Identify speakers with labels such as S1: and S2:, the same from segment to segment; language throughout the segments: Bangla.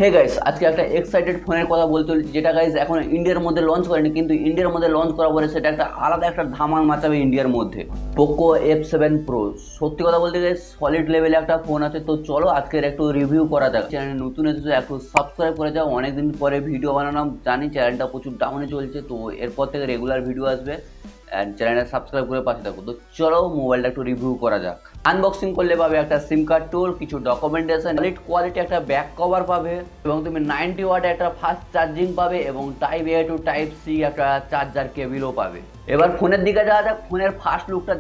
S1: হে গাইস, আজকে একটা এক্সাইটেড ফোনের কথা বলতে চলেছি, যেটা গাইস এখন ইন্ডিয়ার মধ্যে লঞ্চ করেনি, কিন্তু ইন্ডিয়ার মধ্যে লঞ্চ করার পরে সেটা একটা আলাদা একটা ধামাল মাচাবে ইন্ডিয়ার মধ্যে। Poco F7 Pro। সত্যি কথা বলতে গাইস সলিড লেভেলে একটা ফোন আছে। তো চলো আজকের একটু রিভিউ করা যাক। চ্যানেল নতুন এসেছে, একটু সাবস্ক্রাইব করে যাও। অনেকদিন পরে ভিডিও বানালাম, জানি চ্যানেলটা প্রচুর ডাউনে চলছে, তো এরপর থেকে রেগুলার ভিডিও আসবে। চ্যানেলটা সাবস্ক্রাইব করে পাশে থাকো। তো চলো মোবাইলটা একটু রিভিউ করা যাক। আনবক্সিং করলে পাবে একটা সিম কার্ড টুল, কিছু ডকুমেন্টেশন, সলিড কোয়ালিটি একটা ব্যাক কভার পাবে, এবং তুমি 90 ওয়াট একটা ফাস্ট চার্জিং পাবে, এবং type A to type C একটা চার্জার কেবিলও পাবে। এবার ফোনের দিকে যাওয়া যাক। ফোনের ফার্স্ট লুকটা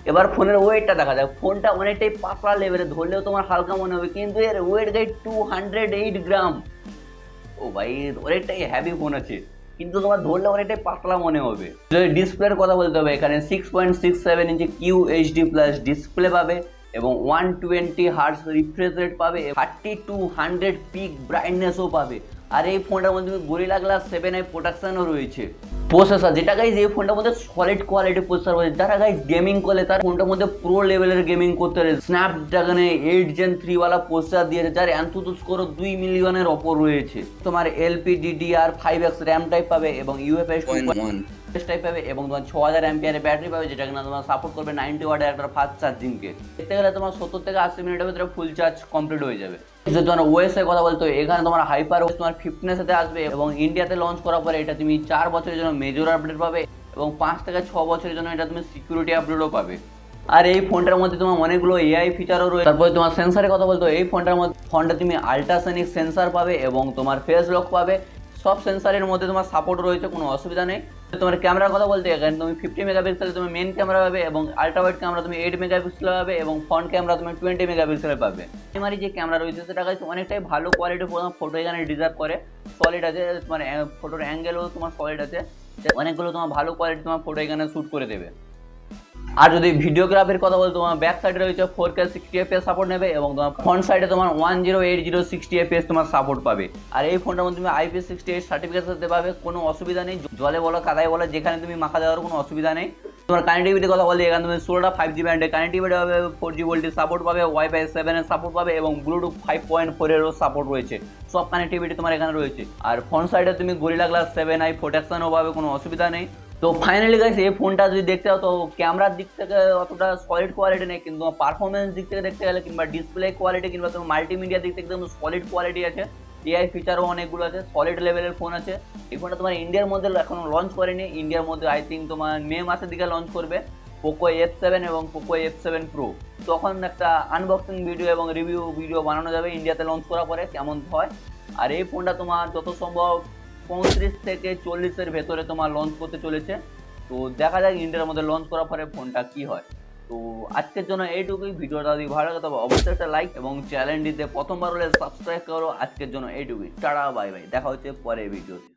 S1: এবার ফোনের ওয়েটটা দেখা যাক। ফোনটা অনেকটাই পাতলা লেভেলে, ধরলেও তোমার হালকা মনে হবে, কিন্তু এর ওয়েট গাইড 208 গ্রাম। ও ভাই, অনেকটাই হ্যাভি ফোন আছে, কিন্তু তোমার ধরলে অনেকটাই পাতলা মনে হবে। যদি ডিসপ্লের কথা বলতে হবে, এখানে 6.67 ইঞ্চি QHD প্লাস ডিসপ্লে পাবে, এবং 120 হার্টজ রিফ্রেশ রেট পাবে, 3200 পিক ব্রাইটনেসও পাবে। আর এই ফোনটার মধ্যে গরিলা গ্লাস 7i প্রোটেকশনও রয়েছে। প্রসেসর, যেটা গাইজ এই ফোনটার মধ্যে সলিড কোয়ালিটি প্রসেসর রয়েছে। যারা গাইজ গেমিং করলে তার ফোনটার মধ্যে প্রো লেভেলের গেমিং করতে পারে। স্ন্যাপড্রাগনে 8 Gen 3 ওয়ালা প্রসেসর দিয়েছে, যার অ্যান্থুতো স্কোর 2 মিলিয়নের ওপর রয়েছে। তোমার LPDDR5X র্যাম টাইপ পাবে, এবং UFS 2.1 টাইপ পাবে, এবং তোমার 6000 অ্যাম্পিয়ারের ব্যাটারি পাবে, যেটা কিনা তোমার সাপোর্ট করবে 90 ওয়াটের একটা ফাস্ট চার্জিংকে। দেখতে গেলে তোমার 70 থেকে 80 মিনিটের ভিতরে ফুল চার্জ কমপ্লিট হয়ে যাবে। যদি তোমার ওএস এর কথা বলতে হয়, এখানে তোমার হাইপার ওএস তোমার 15 সাথে আসবে, এবং ইন্ডিয়াতে লঞ্চ করার পরে এটা তুমি 4 বছরের জন্য মেজর আপডেট পাবে, এবং 5 থেকে 6 বছরের জন্য এটা তুমি সিকিউরিটি আপডেটও পাবে। আর এই ফোনটার মধ্যে তোমার অনেকগুলো AI ফিচারও রয়েছে। তারপরে তোমার সেন্সারের কথা বলতে হয়, এই ফোনটা তুমি আল্ট্রাসনিক সেন্সার পাবে, এবং তোমার ফেস লক পাবে। সব সেন্সারের মধ্যে তোমার সাপোর্ট রয়েছে, কোনো অসুবিধা নেই। তোমার ক্যামেরার কথা বলতে এখানে তুমি 50 মেগাপিক্সেল তুমি মেন ক্যামেরা পাবে, এবং আল্ট্রা ওয়াইড ক্যামেরা তুমি 8 মেগাপিক্সেল পাবে, এবং ফ্রন্ট ক্যামেরা তুমি 20 মেগাপিক্সেল পাবে। প্রাইমারি যে ক্যামেরা রয়েছে সেটা কাছে অনেকটাই ভালো কোয়ালিটির ফটো এখানে ডিজার্ভ করে। সলিড আছে, মানে ফটোর অ্যাঙ্গেলও তোমার সলিড আছে, অনেকগুলো তোমার ভালো কোয়ালিটি তোমার ফটো এখানে শ্যুট করে দেবে। আর যদি ভিডিওগ্রাফির কথা বলতে, তোমার ব্যাক সাইডে রয়েছে 4K 60 FPS সাপোর্ট নেবে, এবং তোমার ফ্রন্ট সাইডে তোমার 1080 60 FPS তোমার সাপোর্ট পাবে। আর এই ফোনটার মধ্যে তুমি IP68 সার্টিফিকেট দিতে পাবে, কোনো অসুবিধা নেই। জলে বলো কাদায় বলো, যেখানে তুমি মাখা দেওয়ার কোনো অসুবিধা নেই। তোমার কানেক্টিভিটির কথা বলতে এখানে তুমি 16টা 5G ব্যান্ডে কানেক্টিভিটি পাবে, 4G ভোল্টেজ সাপোর্ট পাবে, Wi-Fi 7 এর সাপোর্ট পাবে, এবং ব্লুটুথ 5.4 এরও সাপোর্ট রয়েছে। সব কানেক্টিভিটি তোমার এখানে রয়েছে। আর ফ্রন্ট সাইডে তুমি গরিলা গ্লাস 7i প্রোটেকশনও পাবে, কোনো অসুবিধা নেই। তো ফাইনালি গাইস, এই ফোনটা যদি দেখতে চাও, তো ক্যামেরার দিক থেকে অতটা সলিড কোয়ালিটি নেই, কিন্তু পারফরমেন্স দিক থেকে দেখতে গেলে, কিংবা ডিসপ্লে কোয়ালিটি, কিংবা তোমার মাল্টিমিডিয়া দিক থেকে একদম সলিড কোয়ালিটি আছে। AI ফিচারও অনেকগুলো আছে, সলিড লেভেলের ফোন আছে। এই ফোনটা তোমার ইন্ডিয়ার মধ্যে এখনো লঞ্চ করেনি। ইন্ডিয়ার মধ্যে আই থিঙ্ক তোমার মে মাসের দিকে লঞ্চ করবে পোকো F7 এবং পোকো F7 Pro। তখন একটা আনবক্সিং ভিডিও এবং রিভিউ ভিডিও বানানো যাবে ইন্ডিয়াতে লঞ্চ করার পরে, কেমন হয়। আর এই ফোনটা তোমার যত সম্ভব 35 থেকে 40-এর ভেতরে তোমার লঞ্চ করতে চলেছে। তো দেখা যাক ইন্ডিয়ার মধ্যে লঞ্চ করার পরে ফোনটা কি হয়। তো আজকের জন্য এইটুকুই। ভিডিওটা যদি ভালো লাগে তবে অবশ্যই একটা লাইক, এবং চ্যানেলটিতে প্রথমবার হলে সাবস্ক্রাইব করো। আজকের জন্য এইটুকুই। টাটা, বাই বাই, দেখা হচ্ছে পরের ভিডিওতে।